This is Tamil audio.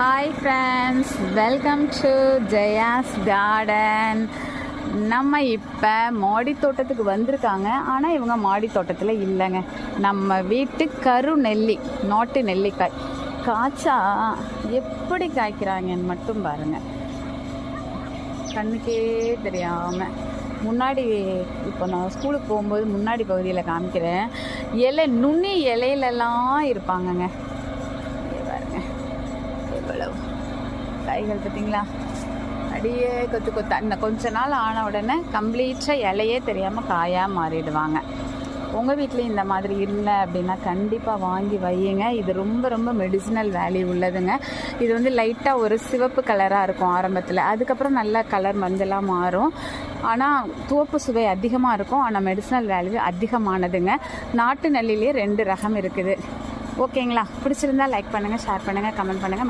Hi friends, welcome to Jaya's garden. நம்ம இப்போ மாடி தோட்டத்துக்கு வந்திருக்காங்க. ஆனால் இவங்க மாடி தோட்டத்தில் இல்லைங்க. நம்ம வீட்டு கரு நெல்லி, நாட்டு நெல்லிக்காய் காய்ச்சா எப்படி காய்க்கிறாங்கன்னு மட்டும் பாருங்கள். கண்ணுக்கே தெரியாமல் முன்னாடி இப்போ நான் ஸ்கூலுக்கு போகும்போது முன்னாடி பகுதியில் காமிக்கிறேன். நுனி இலையிலலாம் இருப்பாங்கங்க. பாருங்க எவ்வளவு காய்கள் பார்த்தீங்களா? அப்படியே கொத்து கொத்தா இன்னும் கொஞ்ச நாள் ஆன உடனே கம்ப்ளீட்டாக இலையே தெரியாமல் காயாக மாறிடுவாங்க. உங்கள் வீட்லேயும் இந்த மாதிரி இல்லை அப்படின்னா கண்டிப்பாக வாங்கி வையுங்க. இது ரொம்ப ரொம்ப மெடிசினல் வேல்யூ உள்ளதுங்க. இது வந்து லைட்டாக ஒரு சிவப்பு கலராக இருக்கும் ஆரம்பத்தில், அதுக்கப்புறம் நல்ல கலர் மஞ்சளாக மாறும். ஆனால் துவப்பு சுவை அதிகமாக இருக்கும். ஆனால் மெடிசினல் வேல்யூ அதிகமானதுங்க. நாட்டு நெல்லிலேயே 2 ரகம் இருக்குது. ஓகேங்களா? பிடிச்சிருந்தா லைக் பண்ணுங்கள், ஷேர் பண்ணுங்கள், கமெண்ட் பண்ணுங்கள்.